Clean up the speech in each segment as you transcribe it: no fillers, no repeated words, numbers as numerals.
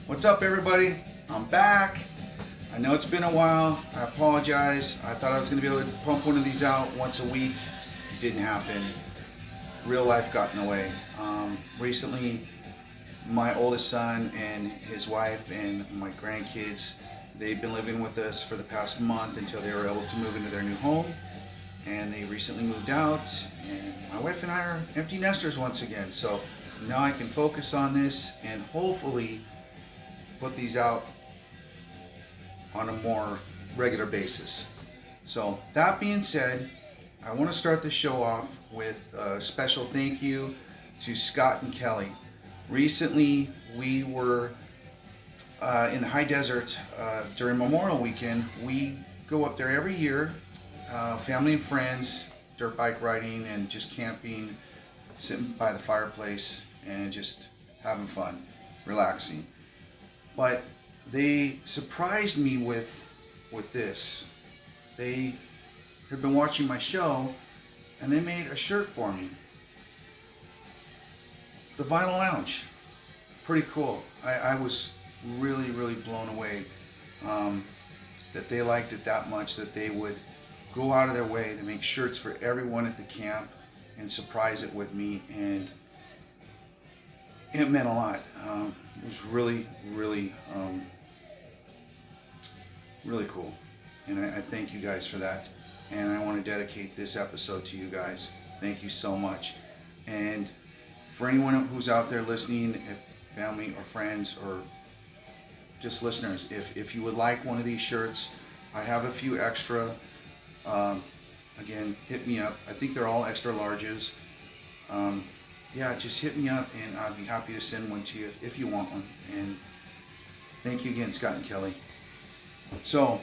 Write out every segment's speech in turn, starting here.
What's up, everybody? I'm back. I know it's been a while. I apologize. I thought I was going to be able to pump one of these out once a week. It didn't happen. Real life got in the way. Recently, my oldest son and his wife and my grandkids, they've been living with us for the past month until they were able to move into their new home. And they recently moved out, and my wife and I are empty nesters once again. So now I can focus on this and hopefully put these out on a more regular basis. So that being said, I want to start the show off with a special thank you to Scott and Kelly. Recently, we were in the high desert during Memorial Weekend. We go up there every year, family and friends, dirt bike riding and just camping, sitting by the fireplace and just having fun, relaxing. But they surprised me with this. They had been watching my show and they made a shirt for me. The Vinyl Lounge. Pretty cool. I was really blown away that they liked it that much, that they would go out of their way to make shirts for everyone at the camp and surprise it with me, and it meant a lot. It was really cool, and I thank you guys for that, and I want to dedicate this episode to you guys. Thank you so much. And for anyone who's out there listening, if family or friends or just listeners, if you would like one of these shirts, I have a few extra. Again, hit me up. I think they're all extra larges. Yeah, just hit me up and I'd be happy to send one to you if you want one. And thank you again, Scott and Kelly. So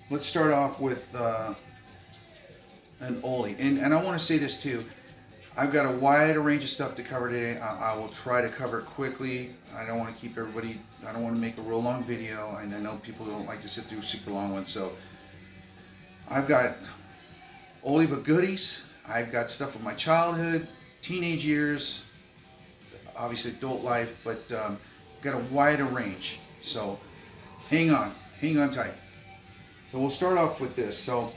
let's start off with an oldie. And I want to say this too. I've got a wide range of stuff to cover today. I will try to cover it quickly. I don't want to keep everybody, I don't want to make a real long video, and I know people don't like to sit through super long ones. So I've got oldie but goodies. I've got stuff from my childhood, teenage years, obviously adult life, but got a wider range. So hang on tight. So we'll start off with this. So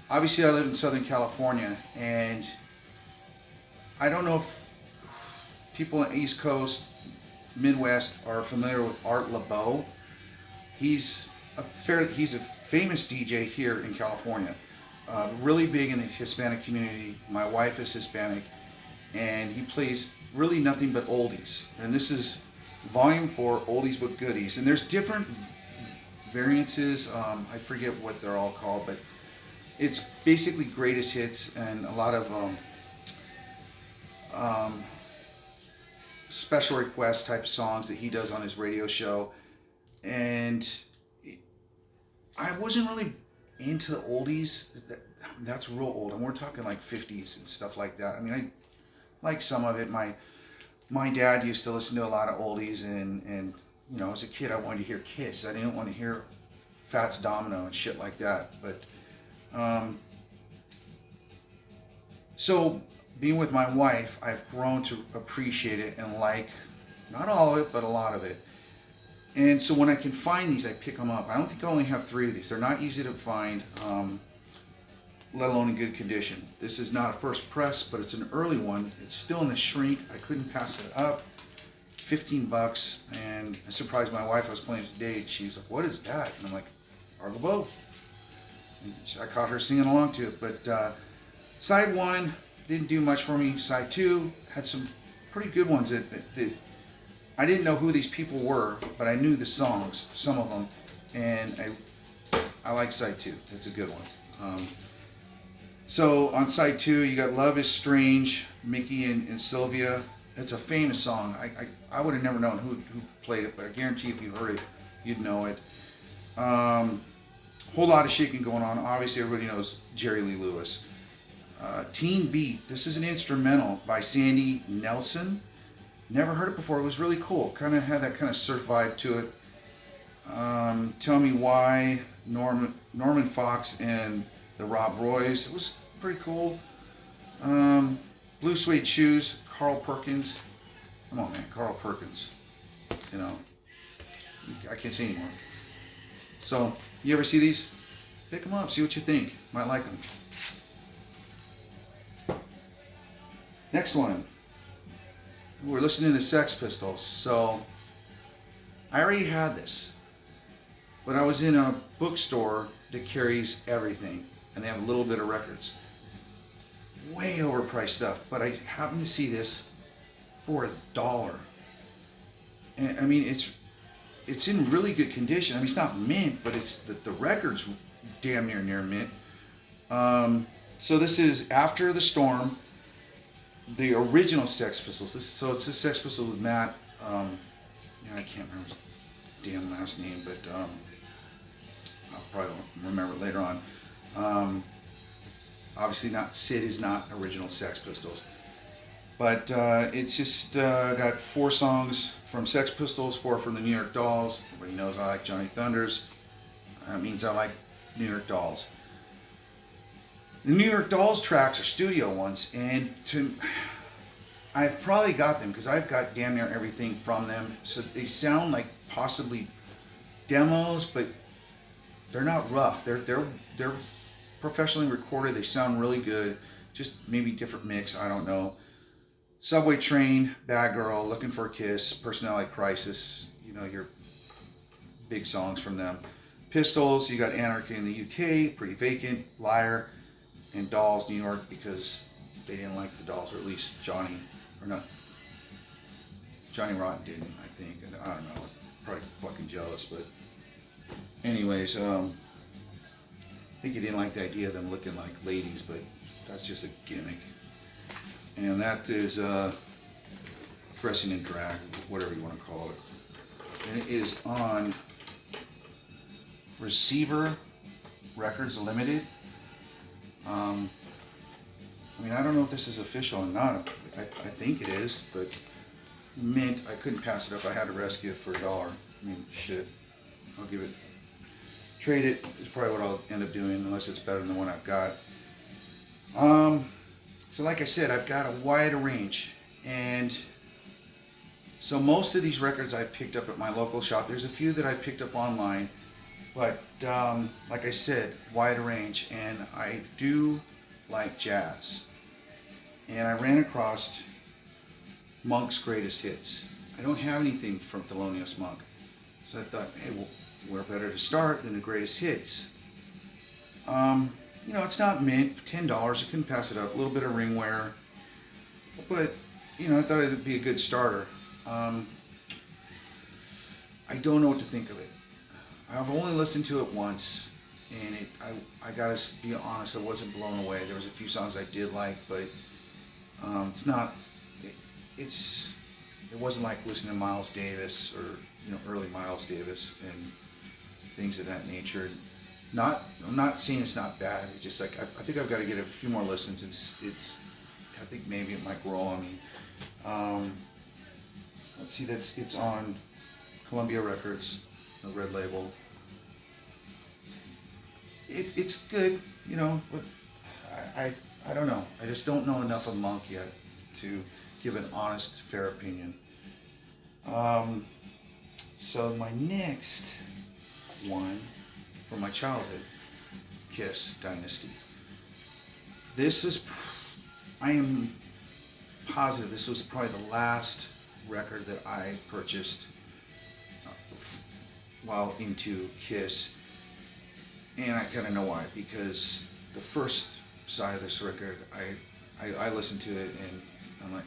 obviously I live in Southern California, and I don't know if people on the East Coast, Midwest are familiar with Art Laboe. He's a famous DJ here in California, really big in the Hispanic community. My wife is Hispanic, and he plays really nothing but oldies. And this is volume 4, oldies but goodies. And there's different variances. I forget what they're all called, but it's basically greatest hits and a lot of special request type songs that he does on his radio show. And I wasn't really into the oldies. That's real old, and we're talking like 50s and stuff like that. I mean, I like some of it. My dad used to listen to a lot of oldies, and you know, as a kid, I wanted to hear Kiss. I didn't want to hear Fats Domino and shit like that. But so being with my wife, I've grown to appreciate it and like not all of it, but a lot of it. And so when I can find these, I pick them up. I don't think I only have 3 of these. They're not easy to find, let alone in good condition. This is not a first press, but it's an early one. It's still in the shrink. I couldn't pass it up. $15, and I surprised my wife. I was playing today, and she was like, "What is that?" And I'm like, "Art Laboe." And I caught her singing along to it. But side 1 didn't do much for me. Side 2 had some pretty good ones that I didn't know who these people were, but I knew the songs, some of them, and I like side 2. It's a good one. So on side 2, you got "Love Is Strange," Mickey and Sylvia. It's a famous song. I would have never known who played it, but I guarantee if you heard it, you'd know it. Whole lot of shaking going on. Obviously, everybody knows Jerry Lee Lewis. Teen Beat. This is an instrumental by Sandy Nelson. Never heard it before. It was really cool. Kind of had that kind of surf vibe to it. Tell Me Why, Norman Fox and the Rob Roys. It was pretty cool. Blue Suede Shoes, Carl Perkins. Come on, man, Carl Perkins. You know, I can't say anymore. So, you ever see these? Pick them up, see what you think. Might like them. Next one. We're listening to the Sex Pistols. So, I already had this. But I was in a bookstore that carries everything. And they have a little bit of records. Way overpriced stuff. But I happened to see this for $1. And I mean, it's in really good condition. I mean, it's not mint, but it's the record's damn near mint. So this is After the Storm, the original Sex Pistols. So it's the Sex Pistols with Matt. I can't remember his damn last name, but I'll probably remember it later on. Obviously, not Sid is not original Sex Pistols, but it's just got 4 songs from Sex Pistols, 4 from the New York Dolls. Everybody knows I like Johnny Thunders. That means I like New York Dolls. The New York Dolls tracks are studio ones, and I've probably got them because I've got damn near everything from them. So they sound like possibly demos, but they're not rough. They're professionally recorded. They sound really good. Just maybe different mix. I don't know. Subway Train, Bad Girl, Looking for a Kiss, Personality Crisis. You know your big songs from them. Pistols, you got Anarchy in the UK, Pretty Vacant, Liar, and Dolls New York because they didn't like the Dolls, or at least Johnny Rotten didn't, I think. I don't know, probably fucking jealous, but anyways, I think he didn't like the idea of them looking like ladies, but that's just a gimmick. And that is Dressing in Drag, whatever you want to call it. And it is on Receiver Records Limited. I mean, I don't know if this is official or not. I think it is, but mint. I couldn't pass it up. I had to rescue it for $1. I mean, shit. I'll give it. Trade it is probably what I'll end up doing, unless it's better than the one I've got. So like I said, I've got a wide range, and so most of these records I picked up at my local shop. There's a few that I picked up online, but like I said, wide range, and I do like jazz. And I ran across Monk's Greatest Hits. I don't have anything from Thelonious Monk, so I thought, hey, well, where better to start than the Greatest Hits? You know, it's not mint, $10. I couldn't pass it up. A little bit of ring wear, but you know, I thought it'd be a good starter. I don't know what to think of it. I've only listened to it once, and I gotta be honest, I wasn't blown away. There was a few songs I did like, but it's not. It wasn't like listening to Miles Davis or early Miles Davis and things of that nature. I'm not saying it's not bad. It's just like I think I've got to get a few more listens. I think maybe it might grow on me. Let's see, it's on Columbia Records, the red label. It's good, but I don't know. I just don't know enough of Monk yet to give an honest, fair opinion. So my next one from my childhood, Kiss Dynasty. I am positive this was probably the last record that I purchased while into Kiss. And I kind of know why, because the first side of this record, I listened to it and I'm like,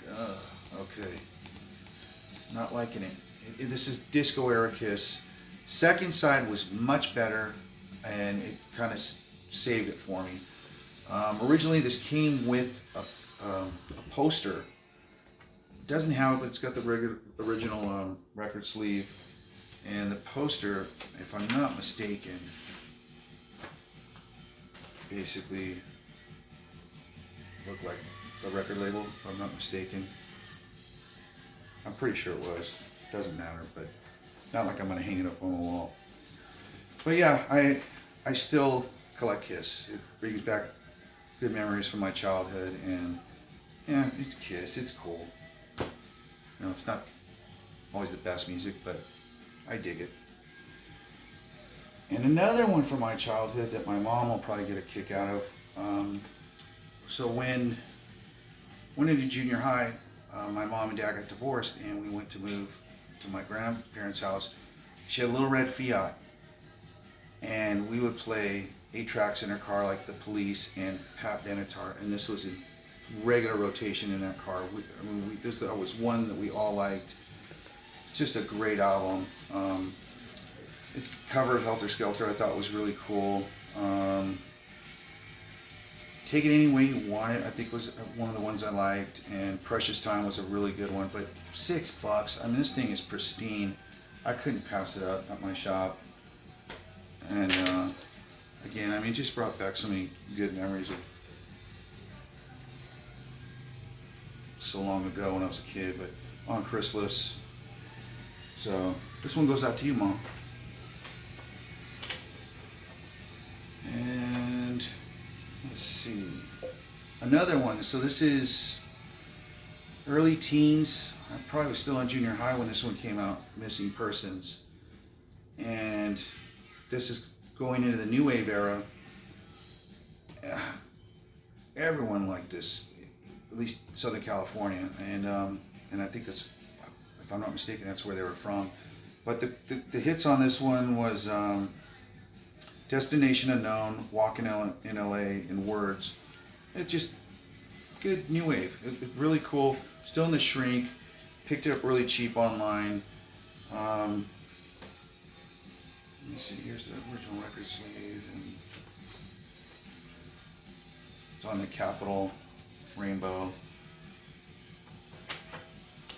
okay, not liking it. This is disco era Kiss. Second side was much better, and it kind of saved it for me. Originally, this came with a poster. It doesn't have it, but it's got the original record sleeve. And the poster, if I'm not mistaken, basically looked like the record label, if I'm not mistaken. I'm pretty sure it was. Doesn't matter, but not like I'm going to hang it up on the wall. But yeah, I still collect Kiss. It brings back good memories from my childhood, and yeah, it's Kiss. It's cool. It's not always the best music, but I dig it. And another one from my childhood that my mom will probably get a kick out of. So when went into junior high, my mom and dad got divorced, and we went to move to my grandparents' house. She had a little red Fiat, and we would play 8 tracks in her car, like The Police and Pat Benatar, and this was in regular rotation in that car. This was one that we all liked. It's just a great album. Its cover of Helter Skelter I thought was really cool. Take It Any Way You Want It I think was one of the ones I liked, and Precious Time was a really good one. But $6, I mean, this thing is pristine. I couldn't pass it up at my shop. And again, I mean, it just brought back so many good memories of so long ago when I was a kid, but on Chrysalis. So this one goes out to you, Mom. And let's see, another one. So this is early teens. I probably was still in junior high when this one came out, Missing Persons. And this is going into the new wave era. Everyone liked this, at least Southern California, and I think that's, if I'm not mistaken, that's where they were from. But the hits on this one was Destination Unknown, Walking in LA, and Words. It's just good new wave. It's really cool. Still in the shrink. Picked it up really cheap online. Let me see, here's the original record sleeve. And it's on the Capitol Rainbow.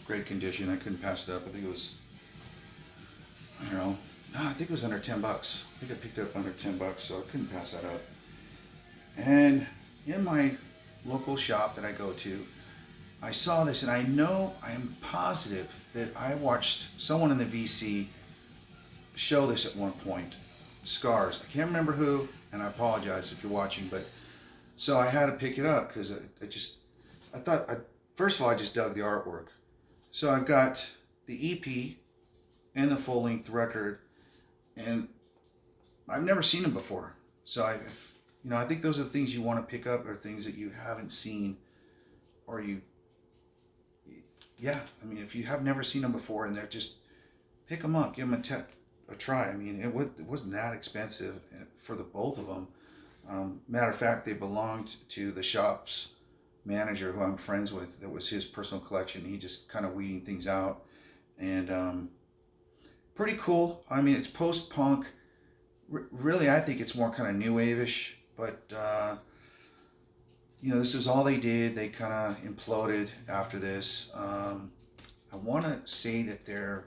Great condition. I couldn't pass it up. I think it was, I don't know. No, I think it was under $10. I think I picked it up under $10, so I couldn't pass that up. And in my local shop that I go to, I saw this, and I am positive that I watched someone in the VC show this at one point. Scars. I can't remember who, and I apologize if you're watching, but so I had to pick it up because first of all, I just dug the artwork. So I've got the EP and the full-length record, and I've never seen them before. So I think those are the things you want to pick up, are things that you haven't seen, or if you have never seen them before, and they're just, pick them up, give them a try. I mean, it wasn't that expensive for the both of them. Matter of fact, they belonged to the shop's manager, who I'm friends with. That was his personal collection. He just kind of weeding things out, and pretty cool. I mean, it's post-punk. Really, I think it's more kind of new wave-ish, but this is all they did. They kind of imploded after this. I want to say that they're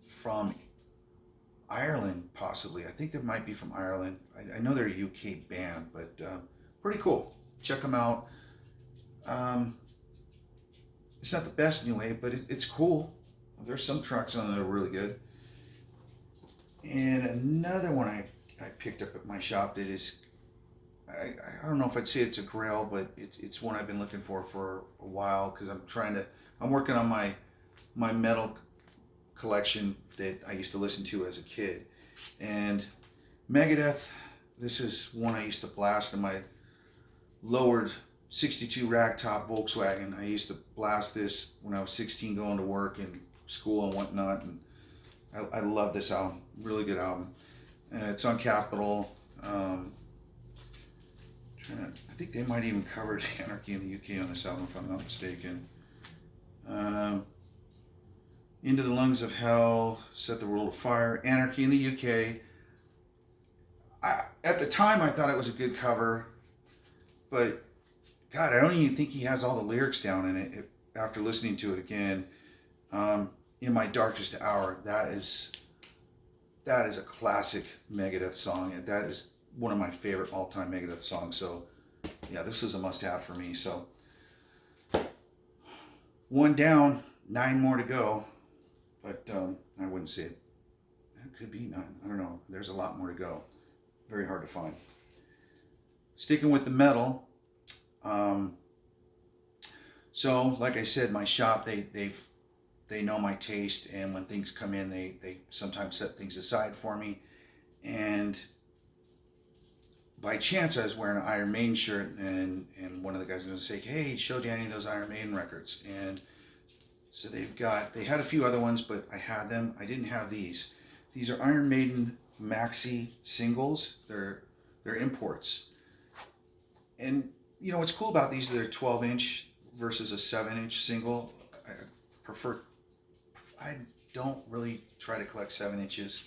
from Ireland, possibly. I think they might be from Ireland. I know they're a UK band, but pretty cool. Check them out. It's not the best new wave, but it's cool. There's some tracks on there that are really good. And another one I picked up at my shop that is, I don't know if I'd say it's a grail, but it's one I've been looking for a while, because I'm working on my metal collection that I used to listen to as a kid. And Megadeth, this is one I used to blast in my lowered 62 ragtop Volkswagen. I used to blast this when I was 16, going to work and school and whatnot, and I love this album. Really good album. It's on Capitol. I think they might even cover Anarchy in the UK on this album, if I'm not mistaken. Into the Lungs of Hell, Set the World Afire, Anarchy in the UK. At the time, I thought it was a good cover, but God, I don't even think he has all the lyrics down in it. After listening to it again, In My Darkest Hour, that is a classic Megadeth song. That is one of my favorite all-time Megadeth songs. So, yeah, this is a must-have for me. So, 1 down, 9 more to go. But I wouldn't say it. It could be 9. I don't know. There's a lot more to go. Very hard to find. Sticking with the metal. So, like I said, my shop, they've they know my taste, and when things come in, they sometimes set things aside for me. And by chance, I was wearing an Iron Maiden shirt, and one of the guys was going to say, "Hey, show Danny those Iron Maiden records." And so they had a few other ones, but I had them. I didn't have these. These are Iron Maiden maxi singles. They're imports. And you know what's cool about these? They're 12-inch versus a 7-inch single. I prefer. I don't really try to collect 7 inches.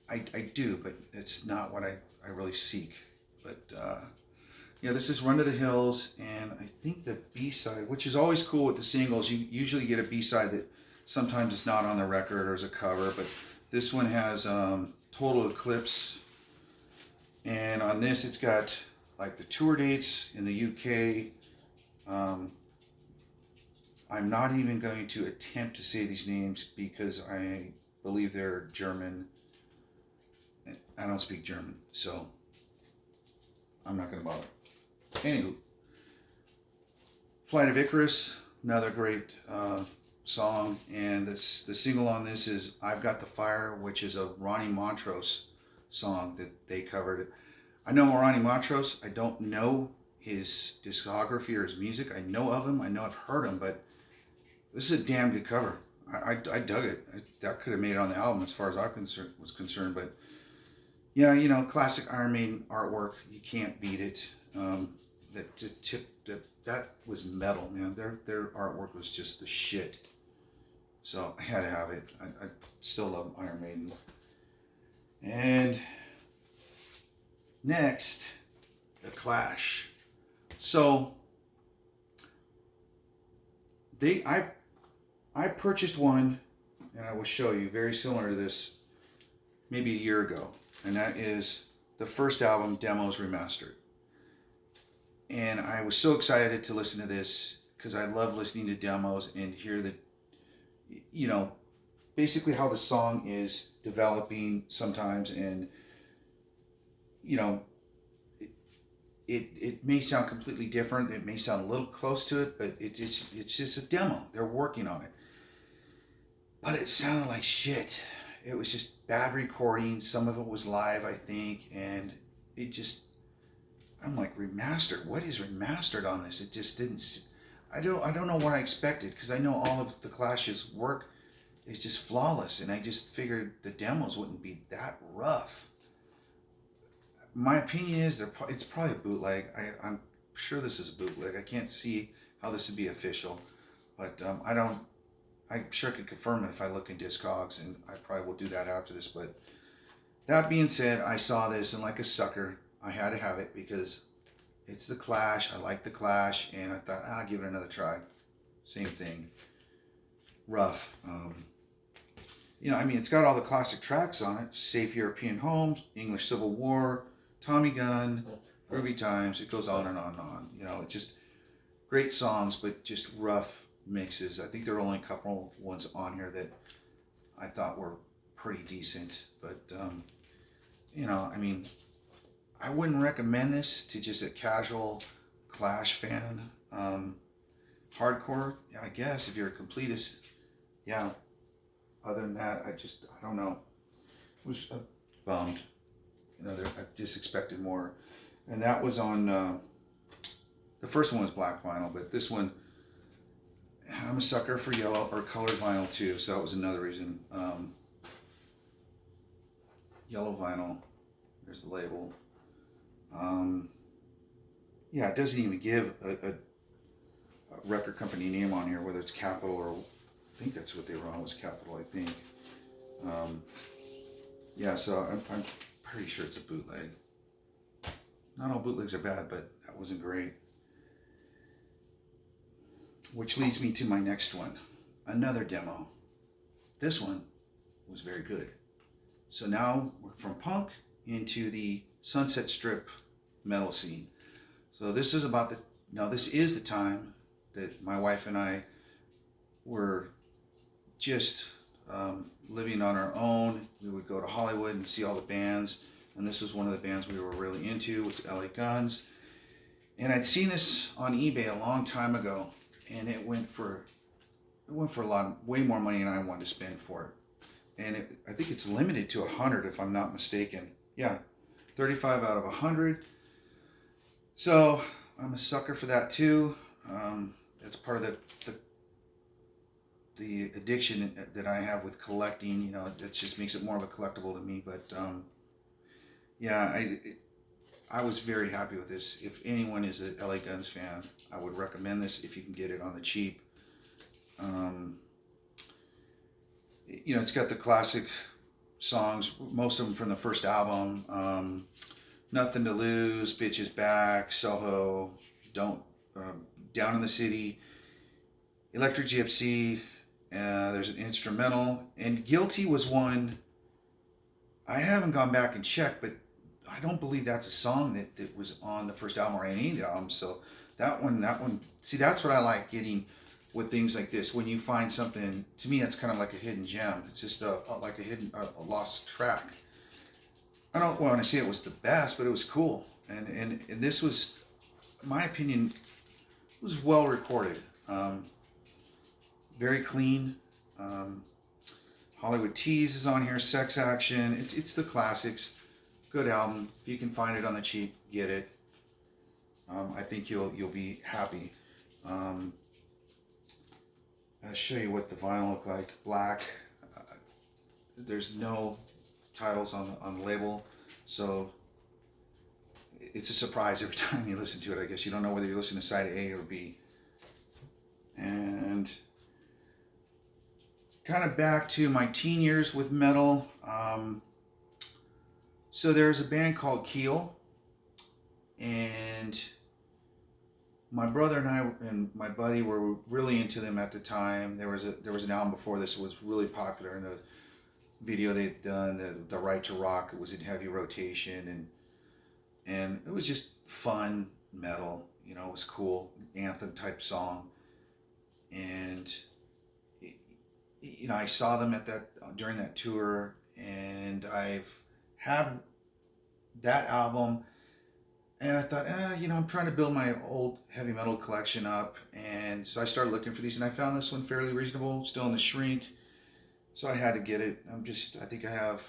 I do, but it's not what I really seek. But yeah, this is Run to the Hills, and I think the B-side, which is always cool with the singles, you usually get a B-side that sometimes it's not on the record or as a cover, but this one has Total Eclipse, and on this it's got like the tour dates in the UK. I'm not even going to attempt to say these names because I believe they're German. I don't speak German, so I'm not going to bother. Anywho, Flight of Icarus, another great song, and the single on this is I've Got the Fire, which is a Ronnie Montrose song that they covered. I know Ronnie Montrose. I don't know his discography or his music. I know of him. I know I've heard him, but this is a damn good cover. I dug it. That could have made it on the album as far as I was concerned, but yeah, you know, classic Iron Maiden artwork. You can't beat it. That was metal, man. Their artwork was just the shit. So I had to have it. I still love Iron Maiden. And next, The Clash. So I purchased one, and I will show you, very similar to this, maybe a year ago, and that is the first album, Demos Remastered. And I was so excited to listen to this because I love listening to demos and hear the, you know, basically how the song is developing sometimes, and you know, it may sound completely different. It may sound a little close to it, but it's just a demo. They're working on it. But it sounded like shit. It was just bad recording. Some of it was live, I think, and it just, I'm like, remastered? What is remastered on this? It just didn't, I don't know what I expected, because I know all of the Clash's work is just flawless, and I just figured the demos wouldn't be that rough. My opinion is it's probably a bootleg. I'm sure this is a bootleg. I can't see how this would be official, but I'm sure I could confirm it if I look in Discogs, and I probably will do that after this. But that being said, I saw this, and like a sucker, I had to have it because it's the Clash. I like the Clash, and I thought, I'll give it another try. Same thing. Rough. You know, I mean, it's got all the classic tracks on it. Safe European Home, English Civil War, Tommy Gun, Groovy Times. It goes on and on and on. You know, it's just great songs, but just rough mixes. I think there are only a couple ones on here that I thought were pretty decent. But, you know, I mean, I wouldn't recommend this to just a casual Clash fan. Hardcore, yeah, I guess, if you're a completist, yeah. Other than that, I don't know. I was bummed. You know, I just expected more. And that was on, the first one was black vinyl, but this one, I'm a sucker for yellow or colored vinyl too, so that was another reason. Yellow vinyl, there's the label. Yeah, it doesn't even give a record company name on here, whether it's Capitol or, I think that's what they were on, was Capitol, I think. Yeah, so I'm pretty sure it's a bootleg. Not all bootlegs are bad, but that wasn't great. Which leads me to my next one. Another demo. This one was very good. So now we're from punk into the Sunset Strip metal scene. So this is this is the time that my wife and I were just living on our own. We would go to Hollywood and see all the bands, and this was one of the bands we were really into, was LA Guns. And I'd seen this on eBay a long time ago, and it went for it went for way more money than I wanted to spend for it. And I think it's limited to 100 if I'm not mistaken. Yeah, 35 out of 100. So I'm a sucker for that too. That's part of the addiction that I have with collecting. You know, it just makes it more of a collectible to me. But yeah, I was very happy with this. If anyone is a LA Guns fan, I would recommend this if you can get it on the cheap. Um, you know, it's got the classic songs, most of them from the first album. Nothing to Lose, Bitches Back, Soho, Don't, Down in the City, Electric Gypsy. There's an instrumental, and Guilty was one. I haven't gone back and checked, but I don't believe that's a song that was on the first album or any of the albums. So that one. See, that's what I like getting with things like this. When you find something, to me, that's kind of like a hidden gem. It's just like a lost track. I don't want to say it was the best, but it was cool. And this was, in my opinion, was well recorded. Very clean. Hollywood Tease is on here. Sex Action. It's the classics. Good album. If you can find it on the cheap, get it. I think you'll be happy. I'll show you what the vinyl look like. Black. There's no titles on the label, so it's a surprise every time you listen to it. I guess you don't know whether you're listening to side A or B. And kind of back to my teen years with metal. So there's a band called Keel, and my brother and I and my buddy were really into them at the time. There was an album before this that was really popular, and the video they'd done, the Right to Rock, it was in heavy rotation, and it was just fun metal. You know, it was cool, anthem type song, and you know, I saw them during that tour, and I've had that album, and I thought, you know, I'm trying to build my old heavy metal collection up, and so I started looking for these, and I found this one fairly reasonable, still in the shrink, so I had to get it. I think I have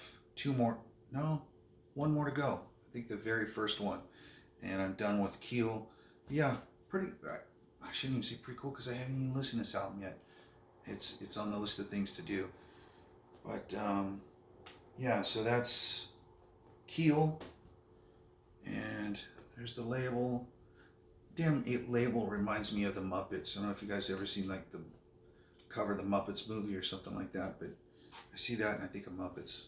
one more to go. I think the very first one, and I'm done with Keel. Yeah, I shouldn't even say pretty cool because I haven't even listened to this album yet. It's on the list of things to do. But yeah, so that's Keel, and there's the label. Damn, label reminds me of the Muppets. I don't know if you guys ever seen like the cover of the Muppets movie or something like that, but I see that and I think of Muppets.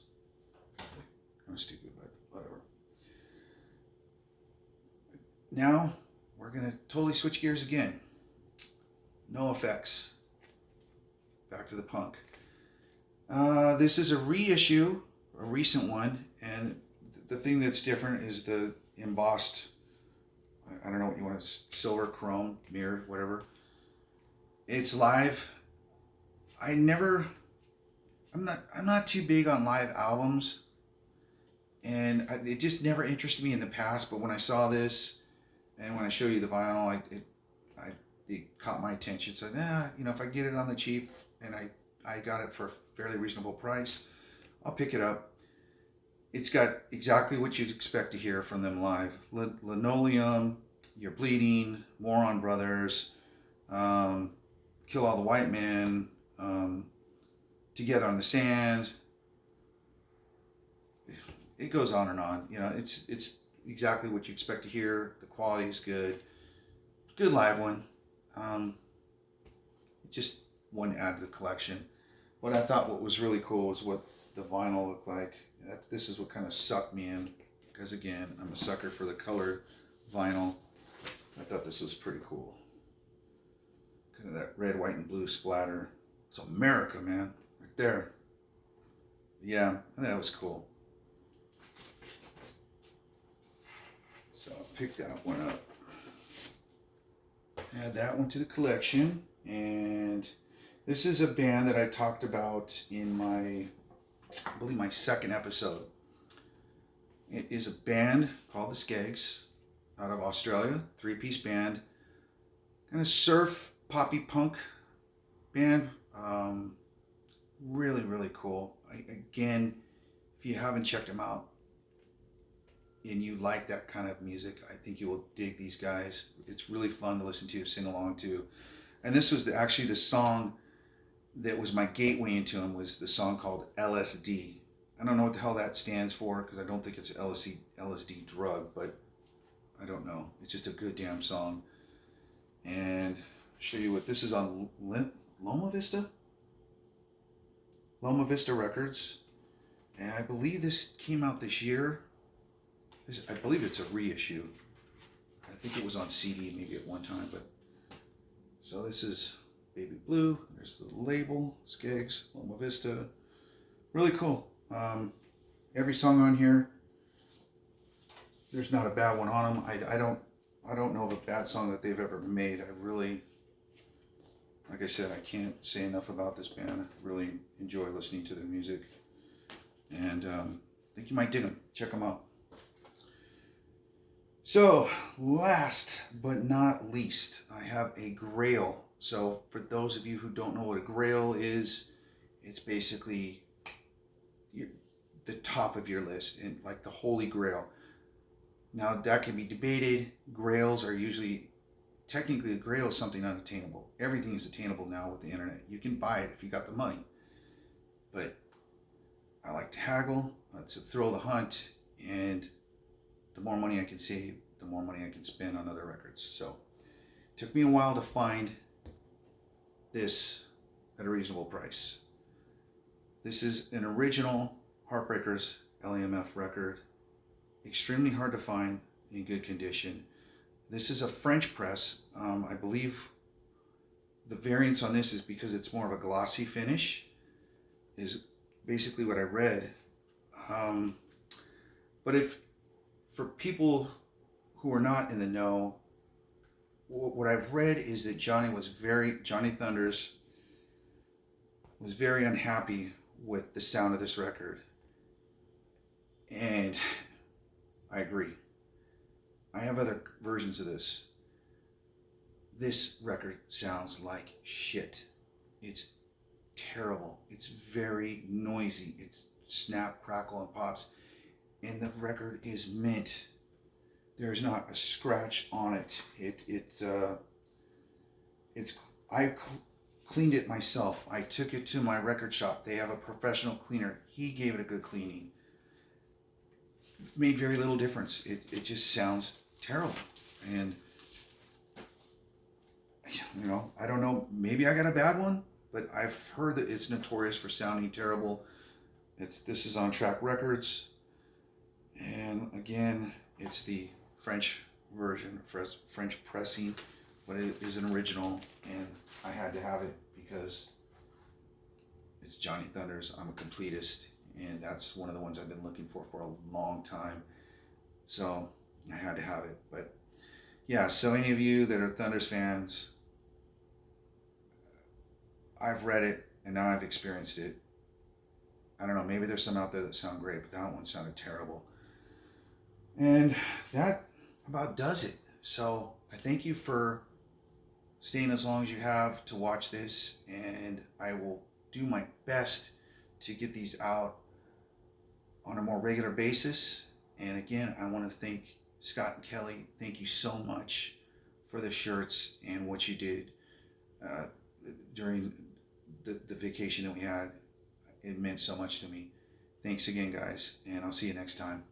Kind of stupid, but whatever. Now we're gonna totally switch gears again. NoFX. Back to the punk. This is a reissue, a recent one, and the thing that's different is the embossed, I don't know what you want, silver, chrome, mirrored, whatever. It's live. I'm not too big on live albums, and it just never interested me in the past. But when I saw this, and when I show you the vinyl, it caught my attention. So you know, if I get it on the cheap, and I got it for a fairly reasonable price, I'll pick it up. It's got exactly what you'd expect to hear from them live. Linoleum, You're Bleeding, Moron Brothers, Kill All the White Men, Together on the Sand. It goes on and on. You know, it's exactly what you expect to hear. The quality is good. Good live one. Just one to add to the collection. What I thought what was really cool was what the vinyl looked like. This is what kind of sucked me in, because again, I'm a sucker for the color vinyl. I thought this was pretty cool. Kind of that red, white, and blue splatter. It's America, man, right there. Yeah, that was cool. So I picked that one up. Add that one to the collection. And this is a band that I talked about in I believe my second episode. It is a band called the Skeggs out of Australia, 3-piece band, kind of surf poppy punk band, Um, really, really cool. Again, if you haven't checked them out and you like that kind of music, I think you will dig these guys. It's really fun to listen to, sing along to. And this was actually the song that was my gateway into them, was the song called LSD. I don't know what the hell that stands for because I don't think it's LSD drug, but I don't know. It's just a good damn song. And I'll show you what this is on Loma Vista? Loma Vista Records. And I believe this came out this year. I believe it's a reissue. I think it was on CD maybe at one time, but so this is Baby Blue. There's the label, Skeggs, Loma Vista. Really cool. Every song on here, there's not a bad one on them. I don't know of a bad song that they've ever made. I really, like I said, I can't say enough about this band. I really enjoy listening to their music, and I think you might dig them. Check them out. So, last but not least, I have a Grail. So, for those of you who don't know what a Grail is, it's basically the top of your list, and like the Holy Grail. Now, that can be debated. Grails are usually, technically, a Grail is something unattainable. Everything is attainable now with the internet. You can buy it if you got the money. But I like to haggle. It's a thrill of the hunt, and the more money I can save, the more money I can spend on other records. So it took me a while to find this at a reasonable price. This is an original Heartbreakers LAMF record. Extremely hard to find in good condition. This is a French press. I believe the variance on this is because it's more of a glossy finish, is basically what I read. But if for people who are not in the know, what I've read is that Johnny Thunders was very unhappy with the sound of this record. And I agree. I have other versions of this. This record sounds like shit. It's terrible. It's very noisy. It's snap, crackle, and pops. And the record is mint. There's not a scratch on it. I cleaned it myself. I took it to my record shop. They have a professional cleaner. He gave it a good cleaning. Made very little difference. It just sounds terrible. And I don't know, maybe I got a bad one, but I've heard that it's notorious for sounding terrible. This is on Track Records. And again, it's the French version, French pressing, but it is an original, and I had to have it because it's Johnny Thunders. I'm a completist, and that's one of the ones I've been looking for a long time. So I had to have it. But yeah, so any of you that are Thunders fans, I've read it and now I've experienced it. I don't know, maybe there's some out there that sound great, but that one sounded terrible. And that about does it. So I thank you for staying as long as you have to watch this, and I will do my best to get these out on a more regular basis. And again, I want to thank Scott and Kelly. Thank you so much for the shirts and what you did during the vacation that we had. It meant so much to me. Thanks again, guys, and I'll see you next time.